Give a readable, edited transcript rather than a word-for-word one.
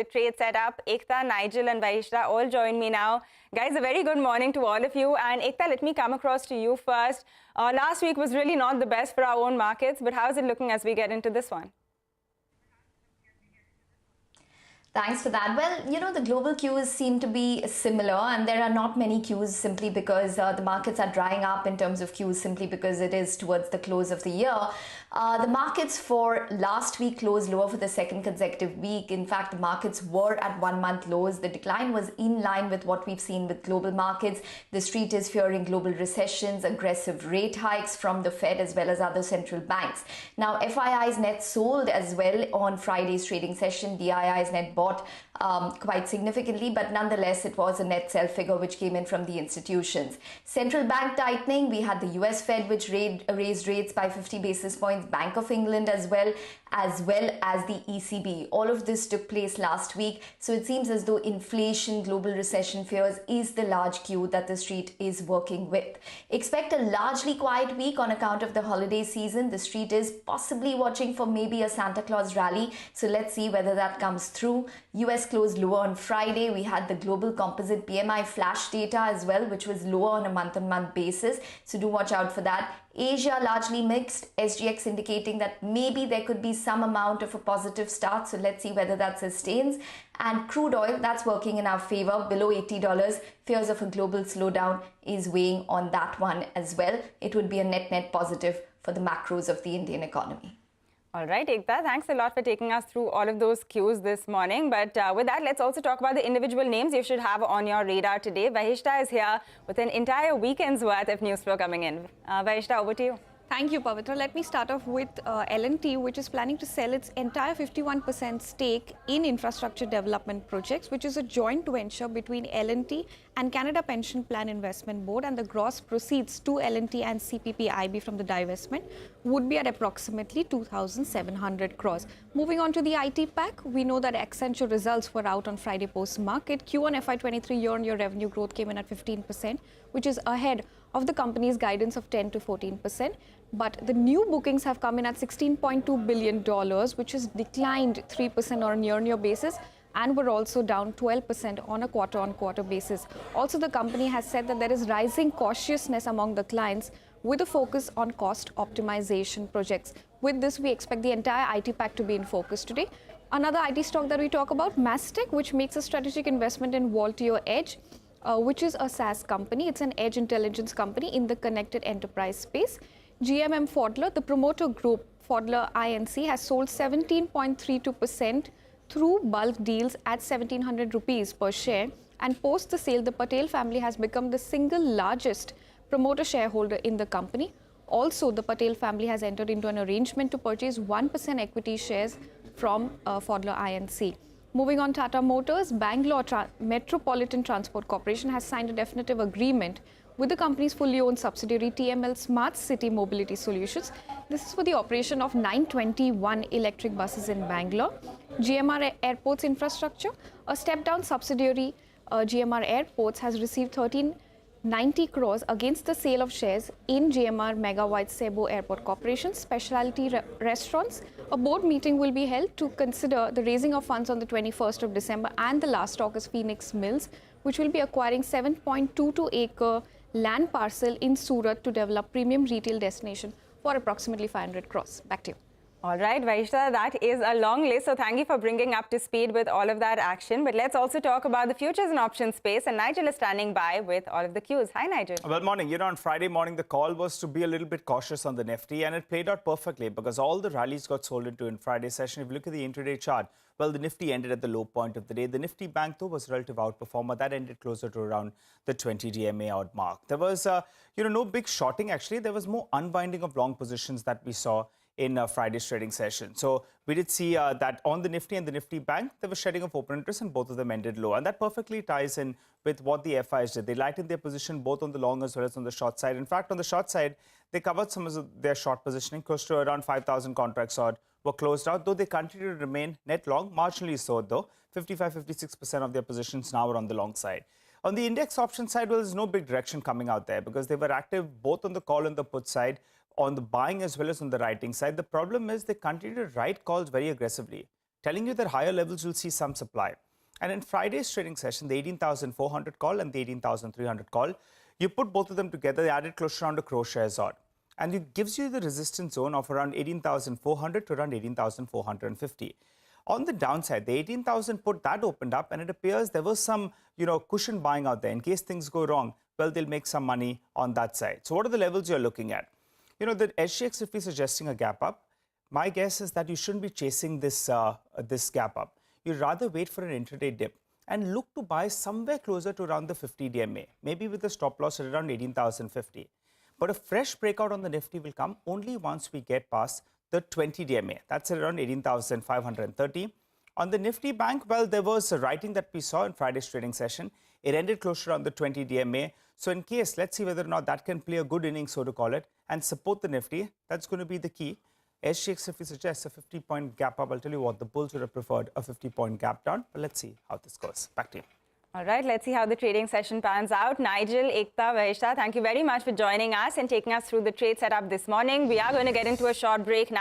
The trade setup. Ekta, Nigel and Vahishta all join me now. Guys, a very good morning to all of you. And Ekta, let me come across to you first. Last week was really not the best for our own markets, but how is it looking as we get into this one? Thanks for that. Well, the global cues seem to be similar, and there are not many cues simply because the markets are drying up in terms of cues simply because it is towards the close of the year. The markets for last week closed lower for the second consecutive week. In fact, the markets were at 1 month lows. The decline was in line with what we've seen with global markets. The street is fearing global recessions, aggressive rate hikes from the Fed as well as other central banks. Now, FII's net sold as well on Friday's trading session. DII's net bought quite significantly, but nonetheless, it was a net sell figure which came in from the institutions. Central bank tightening, we had the US Fed which raised rates by 50 basis points, Bank of England as well as the ECB. All of this took place last week. So it seems as though inflation, global recession fears is the large cue that the street is working with. Expect a largely quiet week on account of the holiday season. The street is possibly watching for maybe a Santa Claus rally. So let's see whether that comes through. US closed lower on Friday. We had the global composite PMI flash data as well, which was lower on a month-on-month basis. So do watch out for that. Asia largely mixed, SGX indicating that maybe there could be some amount of a positive start. So let's see whether that sustains. And crude oil, that's working in our favor, below $80. Fears of a global slowdown is weighing on that one as well. It would be a net positive for the macros of the Indian economy. All right, Ekta, thanks a lot for taking us through all of those cues this morning. But with that, let's also talk about the individual names you should have on your radar today. Vahishta is here with an entire weekend's worth of news flow coming in. Vahishta, over to you. Thank you, Pavitra. Let me start off with L&T, which is planning to sell its entire 51% stake in infrastructure development projects, which is a joint venture between L&T and Canada Pension Plan Investment Board, and the gross proceeds to L&T and CPPIB from the divestment would be at approximately 2,700 crores. Moving on to the IT pack, we know that Accenture results were out on Friday post-market. Q1 FY23 year-on-year revenue growth came in at 15%, which is ahead of the company's guidance of 10 to 14%. But the new bookings have come in at $16.2 billion, which has declined 3% on a year-on-year basis, and were also down 12% on a quarter-on-quarter basis. Also, the company has said that there is rising cautiousness among the clients with a focus on cost optimization projects. With this, we expect the entire IT pack to be in focus today. Another IT stock that we talk about, Mastech, which makes a strategic investment in Voltio Edge, which is a SaaS company. It's an edge intelligence company in the connected enterprise space. GMM Pfaudler, the promoter group Pfaudler Inc., has sold 17.32% through bulk deals at 1,700 rupees per share. And post the sale, the Patel family has become the single largest promoter shareholder in the company. Also, the Patel family has entered into an arrangement to purchase 1% equity shares from Pfaudler Inc. Moving on, Tata Motors, Bangalore Metropolitan Transport Corporation has signed a definitive agreement with the company's fully owned subsidiary TML Smart City Mobility Solutions. This is for the operation of 921 electric buses in Bangalore. GMR Airports Infrastructure, a step-down subsidiary, GMR Airports, has received 1,390 crores against the sale of shares in GMR Megawide Cebu Airport Corporation Specialty Restaurants. A board meeting will be held to consider the raising of funds on the 21st of December, and the last stock is Phoenix Mills, which will be acquiring 7.22-acre land parcel in Surat to develop premium retail destination for approximately 500 crores. Back to you. All right, Vahishta, that is a long list. So thank you for bringing up to speed with all of that action. But let's also talk about the futures and options space. And Nigel is standing by with all of the cues. Hi, Nigel. Well, morning. On Friday morning, the call was to be a little bit cautious on the Nifty, and it played out perfectly because all the rallies got sold into in Friday's session. If you look at the intraday chart, well, the Nifty ended at the low point of the day. The Nifty Bank, though, was a relative outperformer. That ended closer to around the 20 DMA out mark. There was, no big shorting, actually. There was more unwinding of long positions that we saw in Friday's trading session. So we did see that on the Nifty and the Nifty Bank, there was shedding of open interest, and both of them ended low. And that perfectly ties in with what the FIs did. They lightened their position both on the long as well as on the short side. In fact, on the short side, they covered some of their short positioning, close to around 5,000 contracts odd were closed out, though they continue to remain net long, marginally so though. 55-56% of their positions now are on the long side. On the index option side, well, there's no big direction coming out there because they were active both on the call and the put side, on the buying as well as on the writing side. The problem is they continue to write calls very aggressively. telling you that higher levels will see some supply. And in Friday's trading session, the 18,400 call and the 18,300 call, you put both of them together, they added close to around a crore shares odd. And it gives you the resistance zone of around 18,400 to around 18,450. On the downside, the 18,000 put that opened up, and it appears there was some, cushion buying out there in case things go wrong. Well, they'll make some money on that side. So what are the levels you're looking at? The SGX Nifty is suggesting a gap up. My guess is that you shouldn't be chasing this gap up. You'd rather wait for an intraday dip and look to buy somewhere closer to around the 50 DMA, maybe with a stop loss at around 18,050. But a fresh breakout on the Nifty will come only once we get past the 20 DMA. That's at around 18,530. On the Nifty Bank, well, there was a writing that we saw in Friday's trading session. It ended close to around the 20 DMA. So in case, let's see whether or not that can play a good innings, so to call it, and support the Nifty. That's going to be the key. SGX Nifty suggests a 50-point gap up. I'll tell you what, the bulls would have preferred a 50-point gap down. But let's see how this goes. Back to you. All right, let's see how the trading session pans out. Nigel, Ekta, Vahishta, thank you very much for joining us and taking us through the trade setup this morning. We are going to get into a short break now.